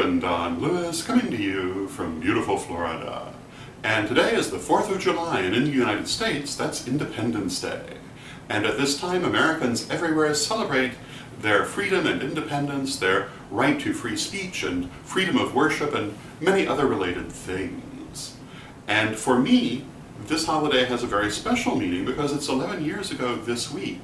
Reverend Don Lewis coming to you from beautiful Florida. And today is the 4th of July, and in the United States, that's Independence Day. And at this time, Americans everywhere celebrate their freedom and independence, their right to free speech and freedom of worship, and many other related things. And for me, this holiday has a very special meaning because it's 11 years ago this week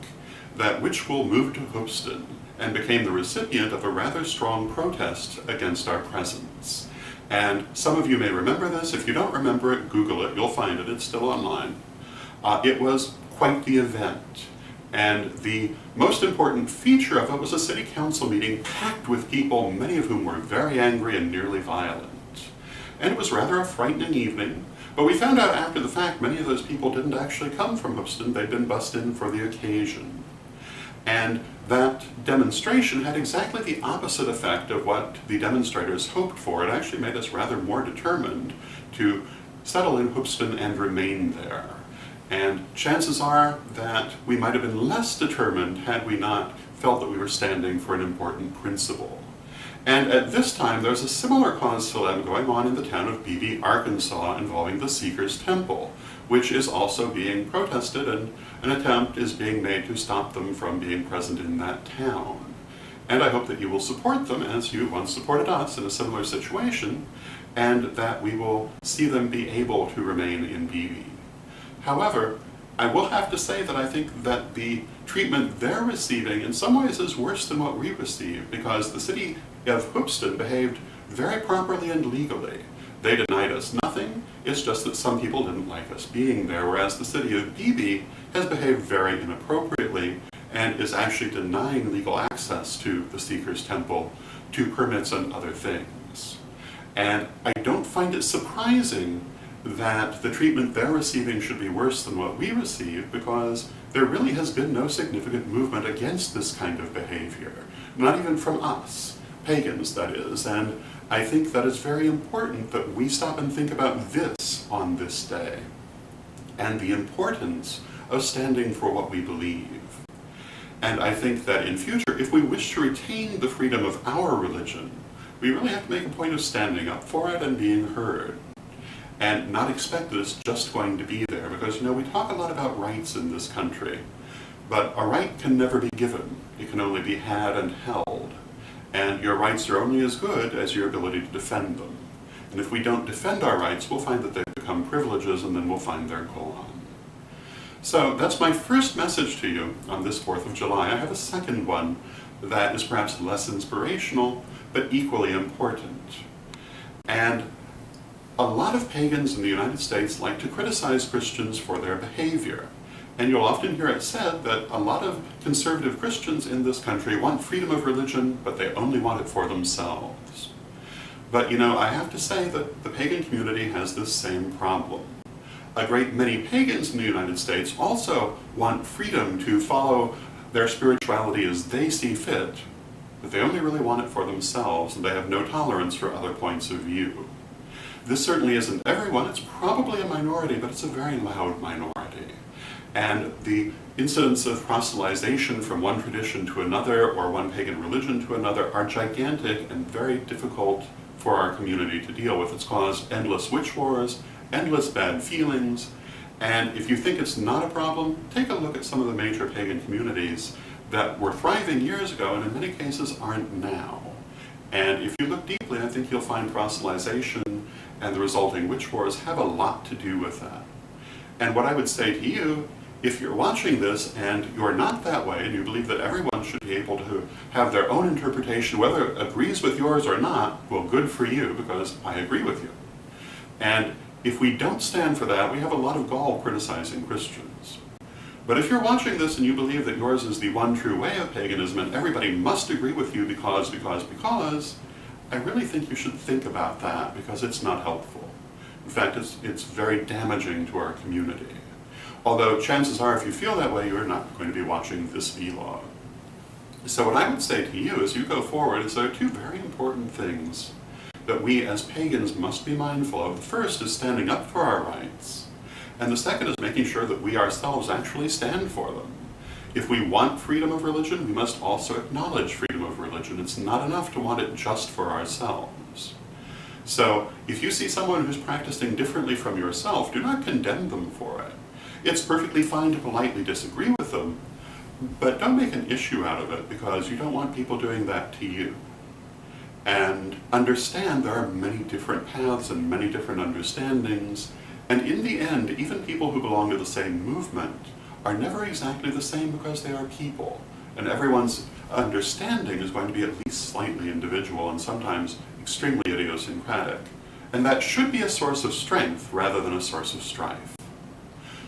that Witchwool moved to Hoopeston and became the recipient of a rather strong protest against our presence. And some of you may remember this. If you don't remember it, Google it. You'll find it. It's still online. It was quite the event. And the most important feature of it was a city council meeting packed with people, many of whom were very angry and nearly violent. And it was rather a frightening evening. But we found out after the fact many of those people didn't actually come from Hoopeston. They'd been bussed in for the occasion. And that demonstration had exactly the opposite effect of what the demonstrators hoped for. It actually made us rather more determined to settle in Hoopeston and remain there. And chances are that we might have been less determined had we not felt that we were standing for an important principle. And at this time, there's a similar cause célèbre going on in the town of Beebe, Arkansas, involving the Seeker's Temple, which is also being protested, and an attempt is being made to stop them from being present in that town. And I hope that you will support them as you once supported us in a similar situation, and that we will see them be able to remain in Beebe. However, I will have to say that I think that the treatment they're receiving in some ways is worse than what we received, because the city of Hoopeston behaved very properly and legally. They denied us nothing. It's just that some people didn't like us being there, whereas the city of Beebe has behaved very inappropriately and is actually denying legal access to the Seeker's Temple, to permits and other things. And I don't find it surprising that the treatment they're receiving should be worse than what we received, because there really has been no significant movement against this kind of behavior, not even from us, pagans that is, and I think that it's very important that we stop and think about this on this day, and the importance of standing for what we believe. And I think that in future, if we wish to retain the freedom of our religion, we really have to make a point of standing up for it and being heard, and not expect that it's just going to be there, because, you know, we talk a lot about rights in this country, but a right can never be given. It can only be had and held. And your rights are only as good as your ability to defend them. And if we don't defend our rights, we'll find that they become privileges, and then we'll find they're gone. So that's my first message to you on this 4th of July. I have a second one that is perhaps less inspirational, but equally important. And a lot of pagans in the United States like to criticize Christians for their behavior. And you'll often hear it said that a lot of conservative Christians in this country want freedom of religion, but they only want it for themselves. But you know, I have to say that the pagan community has this same problem. A great many pagans in the United States also want freedom to follow their spirituality as they see fit, but they only really want it for themselves, and they have no tolerance for other points of view. This certainly isn't everyone. It's probably a minority, but it's a very loud minority. And the incidents of proselytization from one tradition to another, or one pagan religion to another, are gigantic and very difficult for our community to deal with. It's caused endless witch wars, endless bad feelings, and if you think it's not a problem, take a look at some of the major pagan communities that were thriving years ago and in many cases aren't now. And if you look deeply, I think you'll find proselytization and the resulting witch wars have a lot to do with that. And what I would say to you, if you're watching this and you're not that way, and you believe that everyone should be able to have their own interpretation, whether it agrees with yours or not, well, good for you, because I agree with you. And if we don't stand for that, we have a lot of gall criticizing Christians. But if you're watching this and you believe that yours is the one true way of paganism and everybody must agree with you because, I really think you should think about that, because it's not helpful. In fact, it's very damaging to our community. Although chances are, if you feel that way, you're not going to be watching this vlog. So what I would say to you as you go forward is there are two very important things that we as pagans must be mindful of. The first is standing up for our rights, and the second is making sure that we ourselves actually stand for them. If we want freedom of religion, we must also acknowledge freedom of religion. It's not enough to want it just for ourselves. So, if you see someone who's practicing differently from yourself, do not condemn them for it. It's perfectly fine to politely disagree with them, but don't make an issue out of it because you don't want people doing that to you. And understand there are many different paths and many different understandings, and in the end, even people who belong to the same movement are never exactly the same because they are people, and everyone's understanding is going to be at least slightly individual and sometimes extremely idiosyncratic. And that should be a source of strength rather than a source of strife.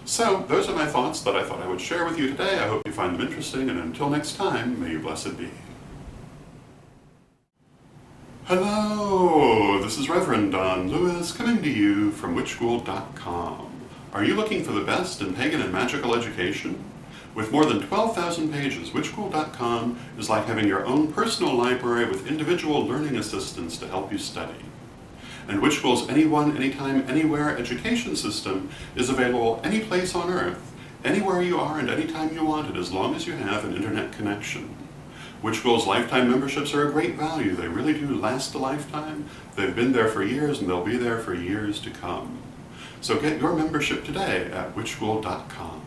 So, those are my thoughts that I thought I would share with you today. I hope you find them interesting, and until next time, may you blessed be. Hello, this is Reverend Don Lewis coming to you from witchschool.com. Are you looking for the best in pagan and magical education? With more than 12,000 pages, witchschool.com is like having your own personal library with individual learning assistants to help you study. And Witch School's Anyone, Anytime, Anywhere education system is available any place on Earth, anywhere you are and anytime you want it, as long as you have an internet connection. Witch School's lifetime memberships are a great value. They really do last a lifetime. They've been there for years and they'll be there for years to come. So get your membership today at witchschool.com.